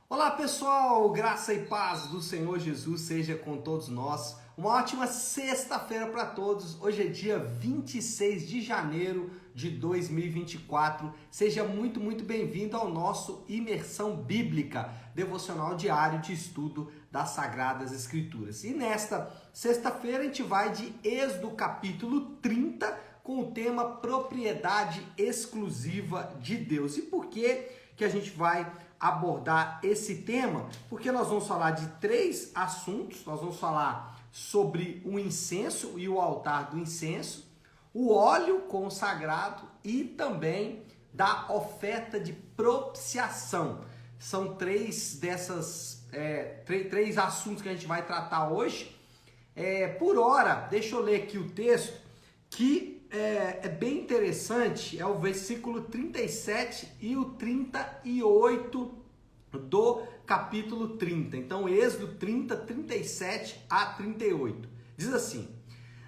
Olá pessoal, graça e paz do Senhor Jesus seja com todos nós. Uma ótima sexta-feira para todos. Hoje é dia 26 de janeiro de 2024. Seja muito bem-vindo ao nosso Imersão Bíblica, devocional diário de estudo das Sagradas Escrituras. E nesta sexta-feira a gente vai de Êxodo capítulo 30 com o tema Propriedade Exclusiva de Deus. E por que a gente vai abordar esse tema? Porque nós vamos falar de três assuntos. Nós vamos falar sobre o incenso e o altar do incenso, o óleo consagrado e também da oferta de propiciação. São três assuntos que a gente vai tratar hoje. Por hora, deixa eu ler aqui o texto que é bem interessante, é o versículo 37 e o 38 do capítulo 30. Então, Êxodo 30, 37 a 38. Diz assim: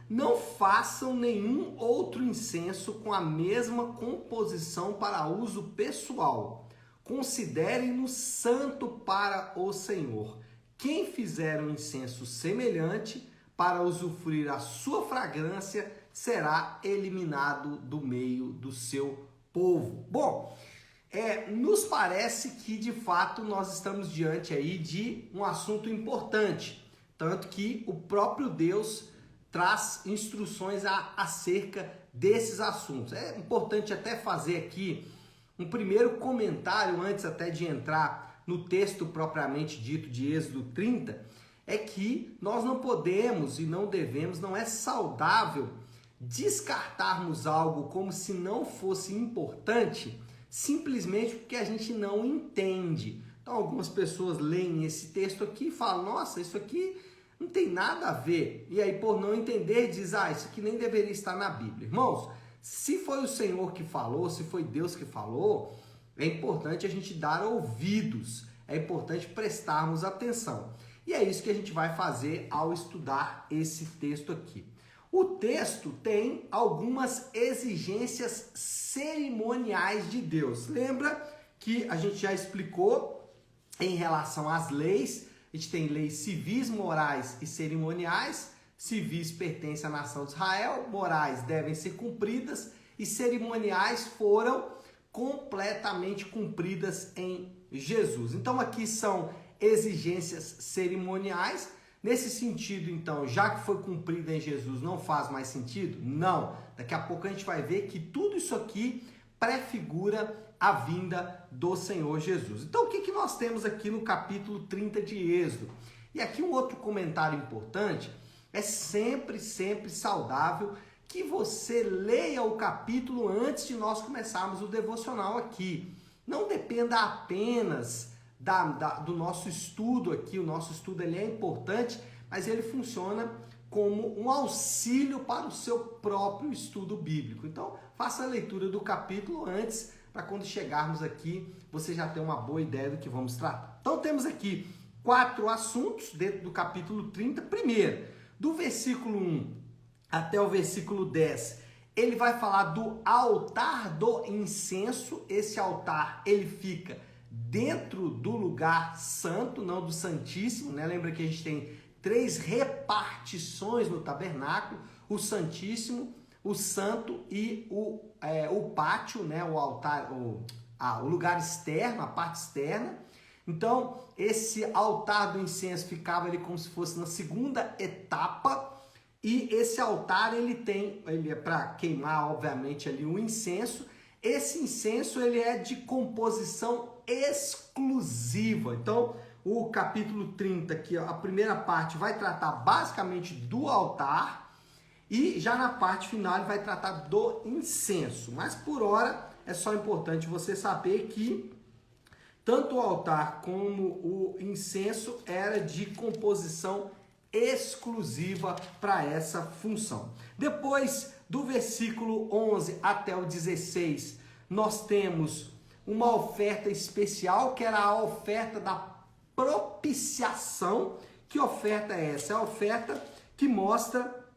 não façam nenhum outro incenso com a mesma composição para uso pessoal. Considerem-no santo para o Senhor. Quem fizer um incenso semelhante para usufruir a sua fragrância será eliminado do meio do seu povo. Bom, nos parece que de fato nós estamos diante aí de um assunto importante, tanto que o próprio Deus traz instruções acerca desses assuntos. É importante até fazer aqui um primeiro comentário antes até de entrar no texto propriamente dito de Êxodo 30, é que nós não podemos e não devemos, não é saudável descartarmos algo como se não fosse importante simplesmente porque a gente não entende. Então algumas pessoas leem esse texto aqui e falam: nossa, isso aqui não tem nada a ver. E aí, por não entender, diz: isso aqui nem deveria estar na Bíblia. Irmãos, se foi o Senhor que falou, se foi Deus que falou, é importante a gente dar ouvidos, é importante prestarmos atenção. E é isso que a gente vai fazer ao estudar esse texto aqui. O texto tem algumas exigências cerimoniais de Deus. Lembra que a gente já explicou em relação às leis? A gente tem leis civis, morais e cerimoniais. Civis pertencem à nação de Israel, morais devem ser cumpridas e cerimoniais foram completamente cumpridas em Jesus. Então aqui são exigências cerimoniais. Nesse sentido, então, já que foi cumprida em Jesus, não faz mais sentido? Não. Daqui a pouco a gente vai ver que tudo isso aqui prefigura a vinda do Senhor Jesus. Então, o que nós temos aqui no capítulo 30 de Êxodo? E aqui um outro comentário importante: é sempre saudável que você leia o capítulo antes de nós começarmos o devocional aqui. Não dependa apenas do nosso estudo aqui. O nosso estudo ele é importante, mas ele funciona como um auxílio para o seu próprio estudo bíblico. Então, faça a leitura do capítulo antes, para quando chegarmos aqui, você já ter uma boa ideia do que vamos tratar. Então, temos aqui 4 assuntos dentro do capítulo 30. Primeiro, do versículo 1 até o versículo 10, ele vai falar do altar do incenso. Esse altar, ele fica dentro do lugar santo, não do Santíssimo, né? Lembra que a gente tem 3 repartições no tabernáculo: o Santíssimo, o Santo e o pátio, né? O altar, o lugar externo, a parte externa. Então, esse altar do incenso ficava ali como se fosse na segunda etapa, e esse altar ele é para queimar, obviamente, ali o incenso. Esse incenso ele é de composição exclusiva. Então, o capítulo 30 aqui, a primeira parte vai tratar basicamente do altar, e já na parte final ele vai tratar do incenso. Mas por hora é só importante você saber que tanto o altar como o incenso era de composição exclusiva para essa função. Depois do versículo 11 até o 16, nós temos uma oferta especial, que era a oferta da propiciação. Que oferta é essa? É a oferta que mostra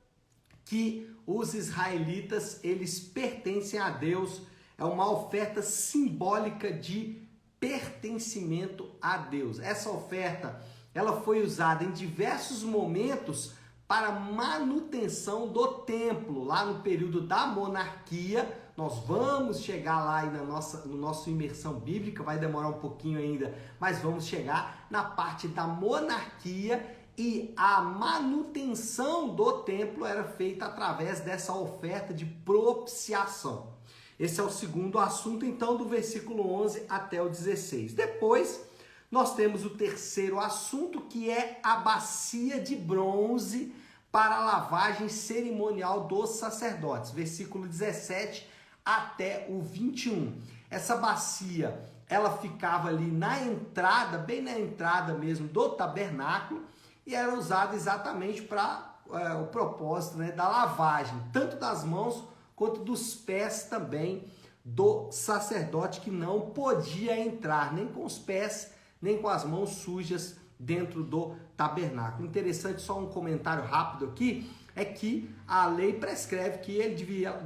que os israelitas, eles pertencem a Deus. É uma oferta simbólica de pertencimento a Deus. Essa oferta, ela foi usada em diversos momentos para manutenção do templo, lá no período da monarquia. Nós vamos chegar lá aí no nosso imersão bíblica, vai demorar um pouquinho ainda, mas vamos chegar na parte da monarquia, e a manutenção do templo era feita através dessa oferta de propiciação. Esse é o segundo assunto, então, do versículo 11 até o 16. Depois, nós temos o terceiro assunto, que é a bacia de bronze para a lavagem cerimonial dos sacerdotes. Versículo 17 até o 21. Essa bacia, ela ficava ali na entrada, bem na entrada mesmo do tabernáculo, e era usada exatamente para o propósito, né, da lavagem, tanto das mãos quanto dos pés também do sacerdote, que não podia entrar nem com os pés, nem com as mãos sujas dentro do tabernáculo. Interessante, só um comentário rápido aqui, é que a lei prescreve que ele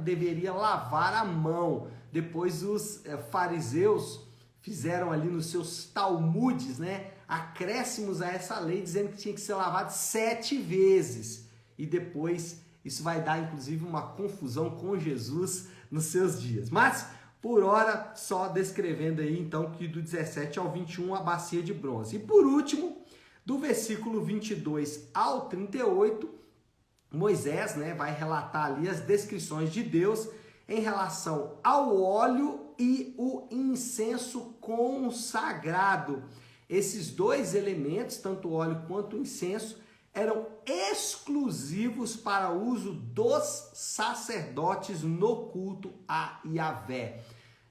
deveria lavar a mão. Depois os fariseus fizeram ali nos seus talmudes, né, acréscimos a essa lei, dizendo que tinha que ser lavado 7 vezes. E depois isso vai dar, inclusive, uma confusão com Jesus nos seus dias. Mas, por hora, só descrevendo aí, então, que do 17 ao 21, a bacia de bronze. E, por último, do versículo 22 ao 38, Moisés, né, vai relatar ali as descrições de Deus em relação ao óleo e o incenso consagrado. Esses dois elementos, tanto o óleo quanto o incenso, eram exclusivos para uso dos sacerdotes no culto a Yahvé.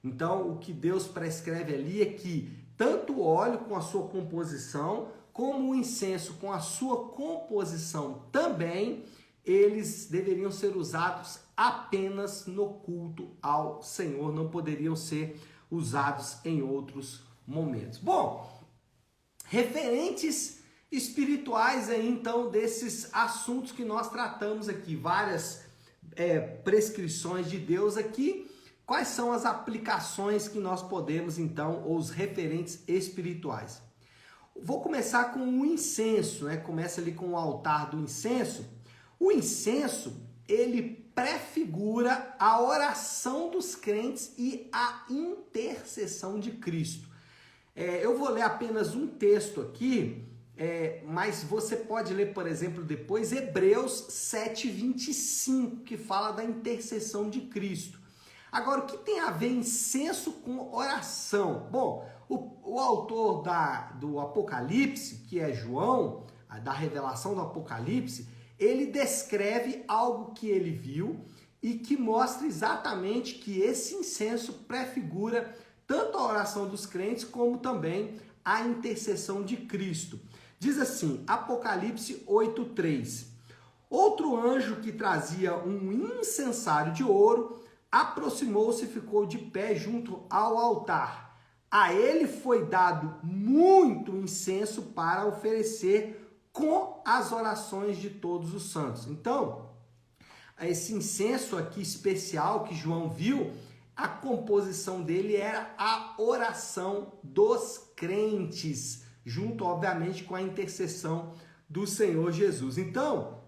Então, o que Deus prescreve ali é que tanto o óleo com a sua composição, como o incenso com a sua composição também, eles deveriam ser usados apenas no culto ao Senhor, não poderiam ser usados em outros momentos. Bom, referentes espirituais aí, então, desses assuntos que nós tratamos aqui, várias prescrições de Deus aqui. Quais são as aplicações que nós podemos, então, ou os referentes espirituais? Vou começar com o incenso, né? Começa ali com o altar do incenso. O incenso, ele prefigura a oração dos crentes e a intercessão de Cristo. Eu vou ler apenas um texto aqui, mas você pode ler, por exemplo, depois Hebreus 7:25, que fala da intercessão de Cristo. Agora, o que tem a ver incenso com oração? Bom, o autor do Apocalipse, que é João, da revelação do Apocalipse, ele descreve algo que ele viu e que mostra exatamente que esse incenso prefigura tanto a oração dos crentes como também a intercessão de Cristo. Diz assim, Apocalipse 8:3. Outro anjo que trazia um incensário de ouro aproximou-se e ficou de pé junto ao altar. A ele foi dado muito incenso para oferecer com as orações de todos os santos. Então, esse incenso aqui especial que João viu, a composição dele era a oração dos crentes, junto, obviamente, com a intercessão do Senhor Jesus. Então,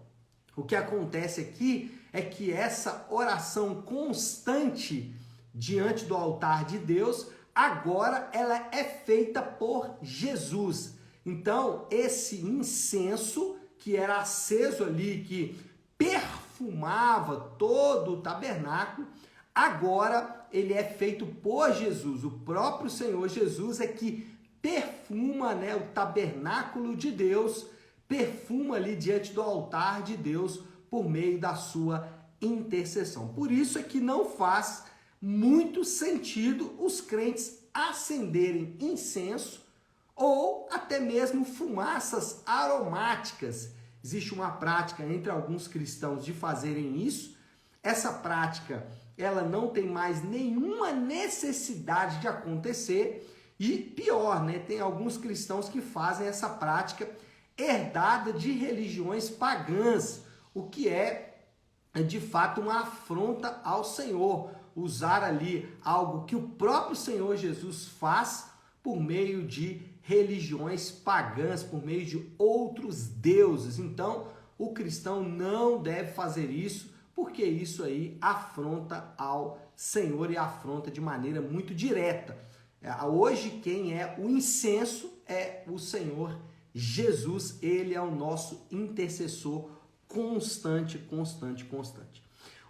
o que acontece aqui é que essa oração constante diante do altar de Deus, agora ela é feita por Jesus. Então, esse incenso que era aceso ali, que perfumava todo o tabernáculo, agora ele é feito por Jesus. O próprio Senhor Jesus é que perfuma, né, o tabernáculo de Deus, perfuma ali diante do altar de Deus por meio da sua intercessão. Por isso é que não faz muito sentido os crentes acenderem incenso ou até mesmo fumaças aromáticas. Existe uma prática entre alguns cristãos de fazerem isso. Essa prática, ela não tem mais nenhuma necessidade de acontecer. E pior, né? Tem alguns cristãos que fazem essa prática herdada de religiões pagãs, o que é de fato uma afronta ao Senhor. Usar ali algo que o próprio Senhor Jesus faz por meio de religiões pagãs, por meio de outros deuses. Então, o cristão não deve fazer isso, porque isso aí afronta ao Senhor e afronta de maneira muito direta. Hoje, quem é o incenso é o Senhor Jesus. Ele é o nosso intercessor constante.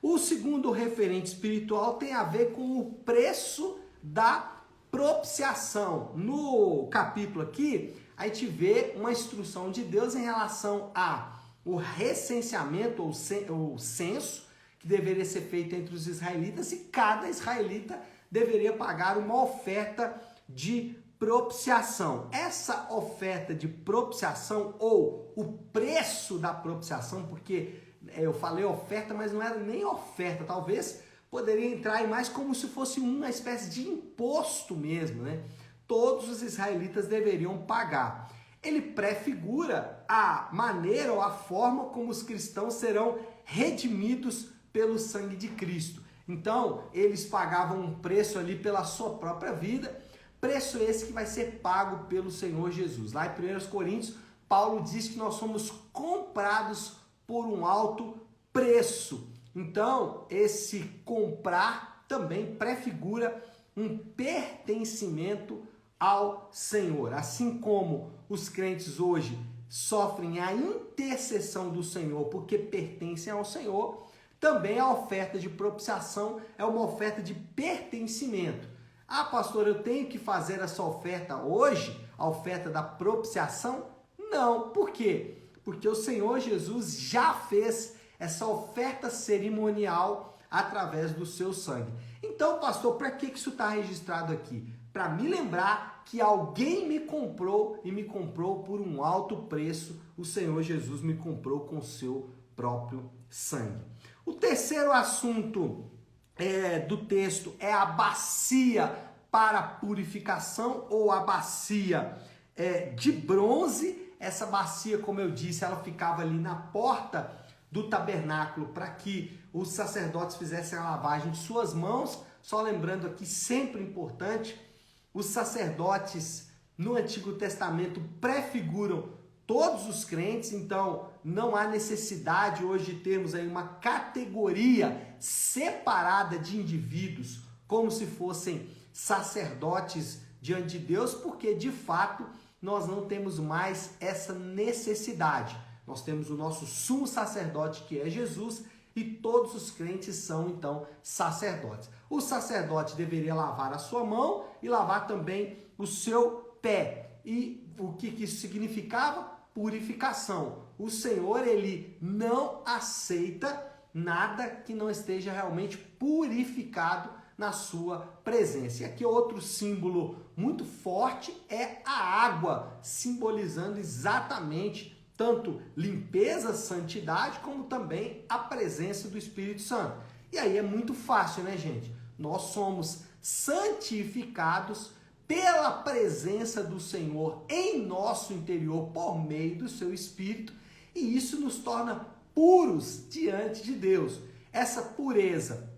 O segundo referente espiritual tem a ver com o preço da propiciação. No capítulo aqui, a gente vê uma instrução de Deus em relação ao recenseamento ou censo que deveria ser feito entre os israelitas, e cada israelita deveria pagar uma oferta de propiciação. Essa oferta de propiciação, ou o preço da propiciação, porque eu falei oferta, mas não era nem oferta, talvez poderia entrar aí mais como se fosse uma espécie de imposto mesmo, né? Todos os israelitas deveriam pagar. Ele prefigura a maneira ou a forma como os cristãos serão redimidos pelo sangue de Cristo. Então, eles pagavam um preço ali pela sua própria vida, preço esse que vai ser pago pelo Senhor Jesus. Lá em 1 Coríntios, Paulo diz que nós somos comprados por um alto preço. Então, esse comprar também prefigura um pertencimento ao Senhor. Assim como os crentes hoje sofrem a intercessão do Senhor porque pertencem ao Senhor, também a oferta de propiciação é uma oferta de pertencimento. Ah, pastor, eu tenho que fazer essa oferta hoje, a oferta da propiciação? Não. Por quê? Porque o Senhor Jesus já fez essa oferta cerimonial através do seu sangue. Então, pastor, para que isso está registrado aqui? Para me lembrar que alguém me comprou e me comprou por um alto preço. O Senhor Jesus me comprou com o seu próprio sangue. O terceiro assunto do texto é a bacia para purificação, ou a bacia de bronze. Essa bacia, como eu disse, ela ficava ali na porta do tabernáculo para que os sacerdotes fizessem a lavagem de suas mãos. Só lembrando aqui, sempre importante, os sacerdotes no Antigo Testamento prefiguram todos os crentes, então não há necessidade hoje de termos aí uma categoria separada de indivíduos como se fossem sacerdotes diante de Deus, porque de fato nós não temos mais essa necessidade. Nós temos o nosso sumo sacerdote, que é Jesus, e todos os crentes são então sacerdotes. O sacerdote deveria lavar a sua mão e lavar também o seu pé. E o que isso significava? Purificação. O Senhor, ele não aceita nada que não esteja realmente purificado na sua presença. E aqui outro símbolo muito forte é a água, simbolizando exatamente tanto limpeza, santidade, como também a presença do Espírito Santo. E aí é muito fácil, né, gente? Nós somos santificados pela presença do Senhor em nosso interior por meio do seu Espírito, e isso nos torna puros diante de Deus. Essa pureza,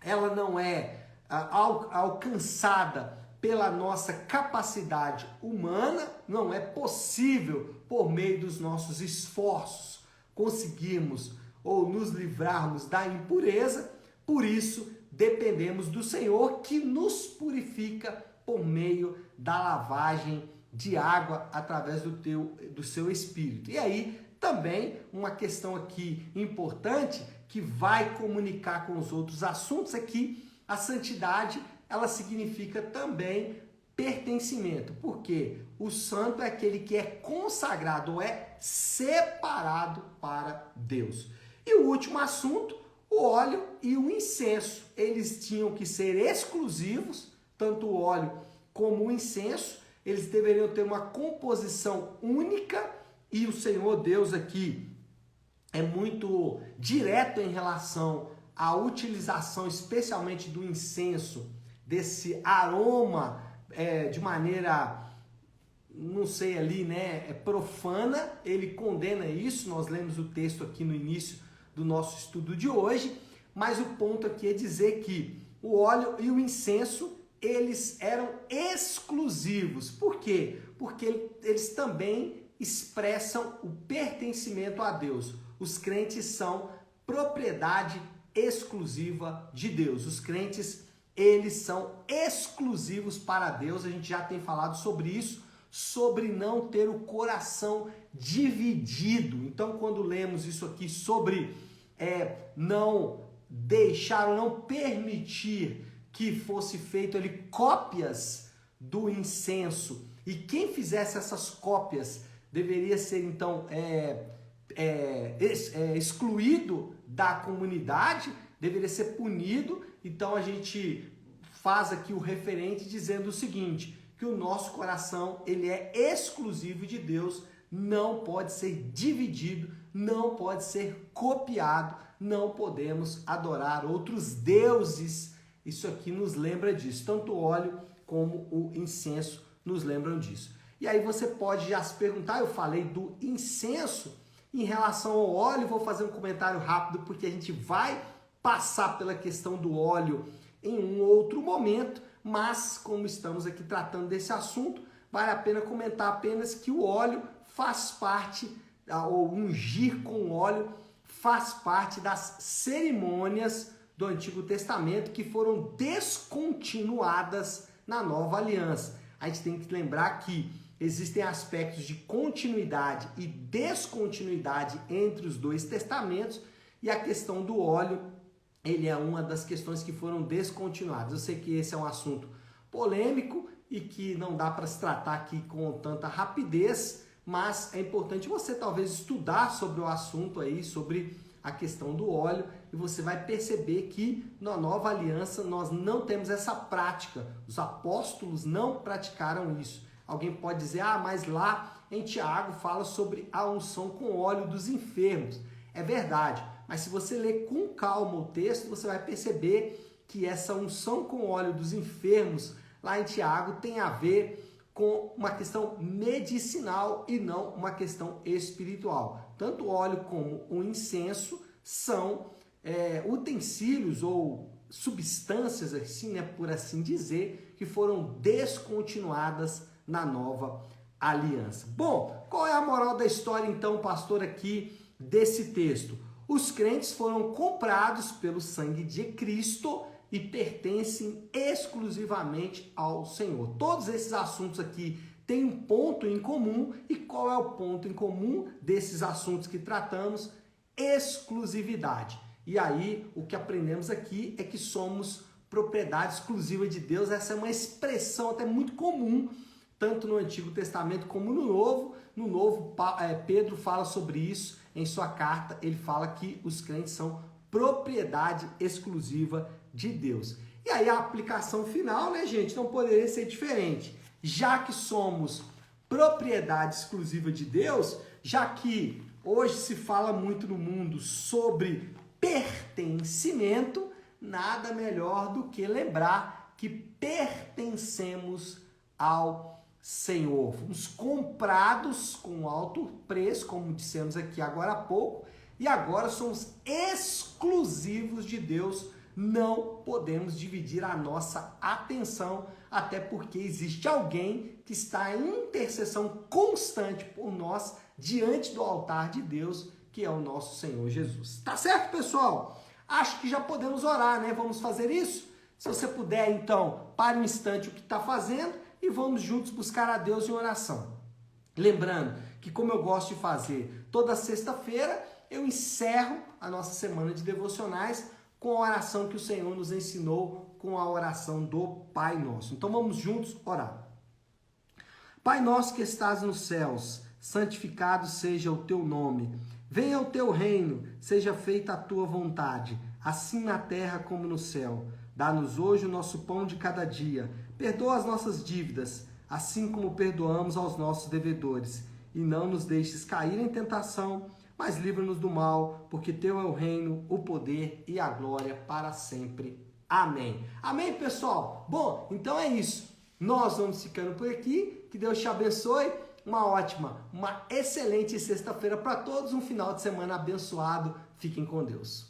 ela não é alcançada pela nossa capacidade humana, não é possível por meio dos nossos esforços conseguirmos ou nos livrarmos da impureza. Por isso dependemos do Senhor, que nos purifica por meio da lavagem de água através do seu Espírito. E aí também uma questão aqui importante que vai comunicar com os outros assuntos é que a santidade, ela significa também pertencimento, porque o santo é aquele que é consagrado, ou é separado para Deus. E o último assunto, o óleo e o incenso. Eles tinham que ser exclusivos, tanto o óleo como o incenso. Eles deveriam ter uma composição única, e o Senhor Deus aqui é muito direto em relação à utilização, especialmente do incenso, desse aroma de maneira, não sei ali, né, profana. Ele condena isso. Nós lemos o texto aqui no início do nosso estudo de hoje, mas o ponto aqui é dizer que o óleo e o incenso eles eram exclusivos. Por quê? Porque eles também expressam o pertencimento a Deus. Os crentes são propriedade exclusiva de Deus. Os crentes, eles são exclusivos para Deus. A gente já tem falado sobre isso, sobre não ter o coração dividido. Então, quando lemos isso aqui sobre não deixar ou não permitir que fosse feito ali cópias do incenso, e quem fizesse essas cópias deveria ser então excluído da comunidade, deveria ser punido. Então a gente faz aqui o referente dizendo o seguinte, que o nosso coração ele é exclusivo de Deus, não pode ser dividido, não pode ser copiado, não podemos adorar outros deuses. Isso aqui nos lembra disso, tanto o óleo como o incenso nos lembram disso. E aí você pode já se perguntar, eu falei do incenso, em relação ao óleo, vou fazer um comentário rápido, porque a gente vai passar pela questão do óleo em um outro momento, mas como estamos aqui tratando desse assunto, vale a pena comentar apenas que o óleo faz parte, ou ungir com óleo, faz parte das cerimônias do Antigo Testamento que foram descontinuadas na Nova Aliança. A gente tem que lembrar que existem aspectos de continuidade e descontinuidade entre os dois testamentos, e a questão do óleo, ele é uma das questões que foram descontinuadas. Eu sei que esse é um assunto polêmico e que não dá para se tratar aqui com tanta rapidez, mas é importante você talvez estudar sobre o assunto aí, sobre a questão do óleo, e você vai perceber que na Nova Aliança nós não temos essa prática. Os apóstolos não praticaram isso. Alguém pode dizer, mas lá em Tiago fala sobre a unção com óleo dos enfermos. É verdade, mas se você ler com calma o texto, você vai perceber que essa unção com óleo dos enfermos lá em Tiago tem a ver com uma questão medicinal e não uma questão espiritual. Tanto o óleo como o incenso são utensílios ou substâncias, assim, né, por assim dizer, que foram descontinuadas na Nova Aliança. Bom, qual é a moral da história então, pastor, aqui desse texto? Os crentes foram comprados pelo sangue de Cristo e pertencem exclusivamente ao Senhor. Todos esses assuntos aqui têm um ponto em comum. E qual é o ponto em comum desses assuntos que tratamos? Exclusividade. E aí, o que aprendemos aqui é que somos propriedade exclusiva de Deus. Essa é uma expressão até muito comum, tanto no Antigo Testamento como no Novo. No Novo, Pedro fala sobre isso em sua carta. Ele fala que os crentes são propriedade exclusiva de Deus. E aí a aplicação final, né, gente, não poderia ser diferente. Já que somos propriedade exclusiva de Deus, já que hoje se fala muito no mundo sobre pertencimento, nada melhor do que lembrar que pertencemos ao Senhor. Fomos comprados com alto preço, como dissemos aqui agora há pouco, e agora somos exclusivos de Deus. Não podemos dividir a nossa atenção, até porque existe alguém que está em intercessão constante por nós diante do altar de Deus, que é o nosso Senhor Jesus. Tá certo, pessoal? Acho que já podemos orar, né? Vamos fazer isso? Se você puder, então, pare um instante o que está fazendo e vamos juntos buscar a Deus em oração. Lembrando que, como eu gosto de fazer toda sexta-feira, eu encerro a nossa semana de devocionais com a oração que o Senhor nos ensinou, com a oração do Pai Nosso. Então vamos juntos orar. Pai nosso que estás nos céus, santificado seja o teu nome. Venha o teu reino, seja feita a tua vontade, assim na terra como no céu. Dá-nos hoje o nosso pão de cada dia. Perdoa as nossas dívidas, assim como perdoamos aos nossos devedores. E não nos deixes cair em tentação, mas livra-nos do mal, porque teu é o reino, o poder e a glória para sempre. Amém. Amém, pessoal? Bom, então é isso. Nós vamos ficando por aqui. Que Deus te abençoe. Uma ótima, uma excelente sexta-feira para todos. Um final de semana abençoado. Fiquem com Deus.